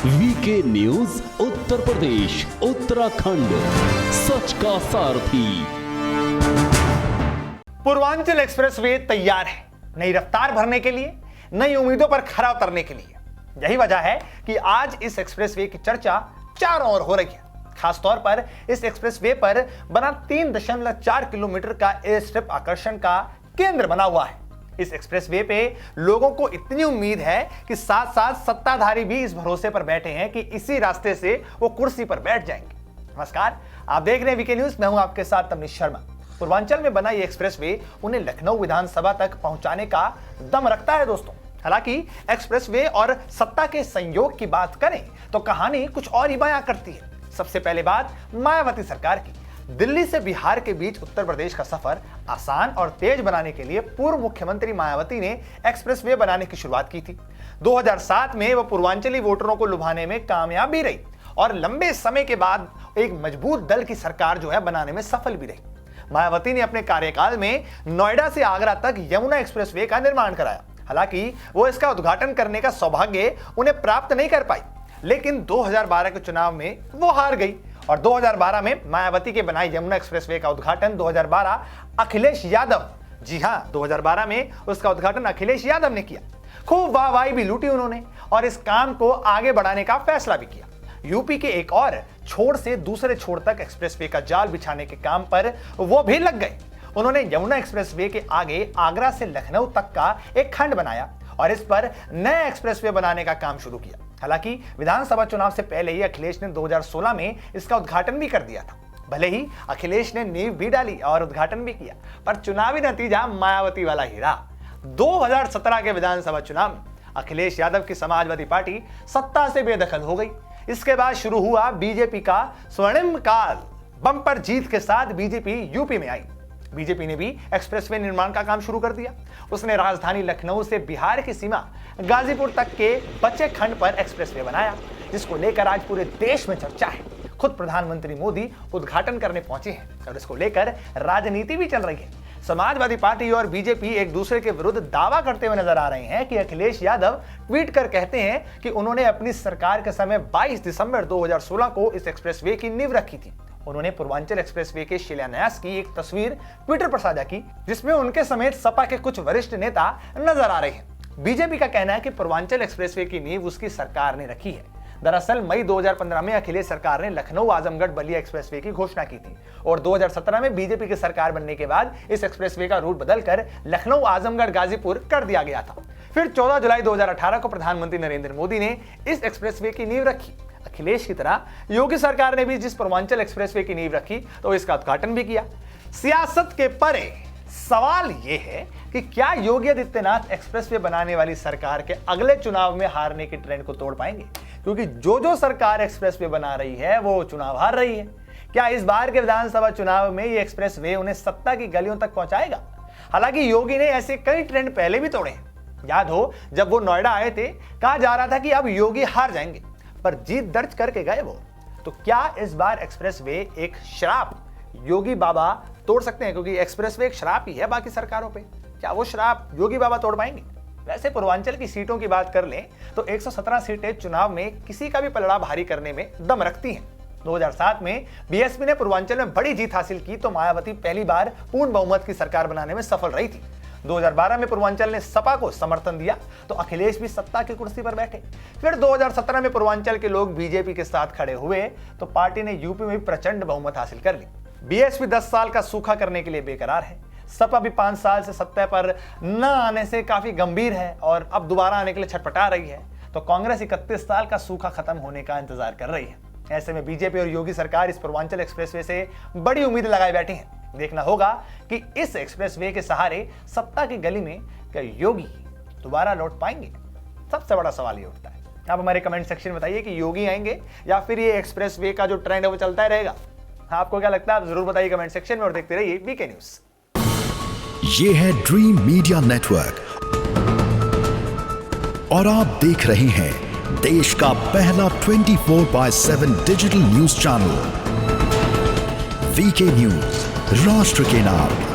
VK news Uttar Pradesh Uttarakhand, सच का सारथी। Purvanchal expressway तैयार है नई रफ्तार भरने के लिए, नई उम्मीदों पर खरा उतरने के लिए। यही वजह है कि आज इस एक्सप्रेसवे की चर्चा चारों ओर हो रही है। खासतौर पर इस एक्सप्रेसवे पर बना 3.4 किलोमीटर का एयर स्ट्रिप आकर्षण का केंद्र बना हुआ है। इस एक्सप्रेसवे पे लोगों को इतनी उम्मीद है कि साथ साथ सत्ताधारी भी इस भरोसे पर बैठे हैं कि इसी रास्ते से वो कुर्सी पर बैठ जाएंगे। नमस्कार, आप देख रहे हैं वीके न्यूज, मैं हूं आपके साथ तमनीश शर्मा। पूर्वांचल में बना ये एक्सप्रेसवे उन्हें लखनऊ विधानसभा तक पहुंचाने का दम रखता है दोस्तों। हालांकि एक्सप्रेसवे और सत्ता के संयोग की बात करें तो कहानी कुछ और ही बयां करती है। सबसे पहले बात मायावती सरकार की। दिल्ली से बिहार के बीच उत्तर प्रदेश का सफर आसान और तेज बनाने के लिए पूर्व मुख्यमंत्री मायावती ने एक्सप्रेसवे बनाने की शुरुआत की थी। 2007 में वह पूर्वांचली वोटरों को लुभाने में कामयाब भी रही और लंबे समय के बाद एक मजबूत दल की सरकार जो है बनाने में सफल भी रही। मायावती ने अपने कार्यकाल में नोएडा से आगरा तक यमुना एक्सप्रेसवे का निर्माण कराया। हालांकि वो इसका उद्घाटन करने का सौभाग्य उन्हें प्राप्त नहीं कर पाई, लेकिन 2012 के चुनाव में वो हार गई और 2012 में मायावती के बनाए यमुना एक्सप्रेसवे का उद्घाटन 2012 अखिलेश यादव, जी हां 2012 में उसका उद्घाटन अखिलेश यादव ने किया। खूब वाहवाही भी लूटी उन्होंने और इस काम को आगे बढ़ाने का फैसला भी किया। यूपी के एक और छोर से दूसरे छोर तक एक्सप्रेसवे का जाल बिछाने के काम पर वो भी लग गए। उन्होंने यमुना एक्सप्रेसवे के आगे आगरा से लखनऊ तक का एक खंड बनाया और इस पर नया एक्सप्रेसवे बनाने का काम शुरू किया। हालांकि विधानसभा चुनाव से पहले ही अखिलेश ने 2016 में इसका उद्घाटन भी कर दिया था। भले ही अखिलेश ने नींव भी डाली और उद्घाटन भी किया, पर चुनावी नतीजा मायावती वाला ही रहा। 2017 के विधानसभा चुनाव में अखिलेश यादव की समाजवादी पार्टी सत्ता से बेदखल हो गई। इसके बाद शुरू हुआ बीजेपी का स्वर्णिम काल। बम्पर जीत के साथ बीजेपी यूपी में आई। बीजेपी ने भी एक्सप्रेसवे निर्माण का काम शुरू कर दिया। उसने राजधानी लखनऊ से बिहार की सीमा गाजीपुर तक के बचे खंड पर एक्सप्रेसवे बनाया, जिसको लेकर आज पूरे देश में चर्चा है। खुद प्रधानमंत्री मोदी उद्घाटन करने पहुंचे हैं और इसको लेकर राजनीति भी चल रही है। समाजवादी पार्टी और बीजेपी एक दूसरे के विरुद्ध दावा करते हुए नजर आ रहे हैं कि अखिलेश यादव ट्वीट कर कहते हैं कि उन्होंने अपनी सरकार के समय 22 दिसंबर 2016 को इस एक्सप्रेसवे की नींव रखी थी। उन्होंने पूर्वांचल एक्सप्रेसवे के शिलान्यास की एक तस्वीर ट्विटर पर साझा की, जिसमें उनके समेत सपा के कुछ वरिष्ठ नेता नजर आ रहे हैं। बीजेपी का कहना है कि पूर्वांचल एक्सप्रेसवे की नींव उसकी सरकार ने रखी है। दरअसल मई 2015 में अखिलेश सरकार ने लखनऊ आजमगढ़ बलिया एक्सप्रेसवे की घोषणा की थी और 2017 में बीजेपी की सरकार बनने के बाद इस एक्सप्रेसवे का रूट बदलकर लखनऊ आजमगढ़ गाजीपुर कर दिया गया था। फिर 14 जुलाई 2018 को प्रधानमंत्री नरेंद्र मोदी ने इस एक्सप्रेसवे की नींव रखी। अखिलेश की तरह योगी सरकार ने भी जिस पूर्वांचल एक्सप्रेसवे की नींव रखी तो इसका उद्घाटन भी किया। सियासत के परे सवाल यह है कि क्या योगी आदित्यनाथ एक्सप्रेसवे बनाने वाली सरकार के अगले चुनाव में हारने की ट्रेंड को तोड़ पाएंगे, क्योंकि जो सरकार एक्सप्रेसवे बना रही है वो चुनाव हार रही है। क्या इस बार के विधानसभा चुनाव में ये एक्सप्रेसवे उन्हें सत्ता की गलियों तक पहुंचाएगा? हालांकि योगी ने ऐसे कई ट्रेंड पहले भी तोड़े हैं। याद हो, जब वो नोएडा आए थे, कहा जा रहा था कि अब योगी हार जाएंगे, पर जीत दर्ज करके गए वो। तो क्या इस बार एक्सप्रेसवे एक श्राप योगी बाबा तोड़ सकते हैं? क्योंकि एक्सप्रेसवे एक श्राप ही है बाकी सरकारों पे। क्या वो श्राप योगी बाबा तोड़ पाएंगे? वैसे पूर्वांचल की सीटों की बात कर लें तो 117 सीटें चुनाव में किसी का भी पलड़ा भारी करने में दम रखती हैं। 2007 में बीएसपी ने पूर्वांचल में बड़ी जीत हासिल की तो मायावती पहली बार पूर्ण बहुमत की सरकार बनाने में सफल रही थी। 2012 में पूर्वांचल ने सपा को समर्थन दिया तो अखिलेश भी सत्ता की कुर्सी पर बैठे। फिर 2017 में पूर्वांचल के लोग बीजेपी के साथ खड़े हुए तो पार्टी ने यूपी में प्रचंड बहुमत हासिल कर ली। बीएसपी 10 साल का सूखा करने के लिए बेकरार है। सपा भी 5 साल से सत्ता पर न आने से काफी गंभीर है और अब दोबारा आने के लिए छटपटा रही है। तो कांग्रेस 31 साल का सूखा खत्म होने का इंतजार कर रही है। ऐसे में बीजेपी और योगी सरकार इस पूर्वांचल एक्सप्रेसवे से बड़ी उम्मीद लगाए बैठी है। देखना होगा कि इस एक्सप्रेसवे के सहारे सत्ता की गली में क्या योगी दोबारा लौट पाएंगे? सबसे बड़ा सवाल ये उठता है। आप हमारे कमेंट सेक्शन में बताइए कि योगी आएंगे या फिर ये एक्सप्रेसवे का जो ट्रेंड है वो चलता ही रहेगा। आपको क्या लगता है? आप जरूर बताइए कमेंट सेक्शन में और देखते रहिए वीके न्यूज। ये है ड्रीम मीडिया नेटवर्क और आप देख रहे हैं देश का पहला 24/7 digital news channel VK news, राष्ट्र के नाम।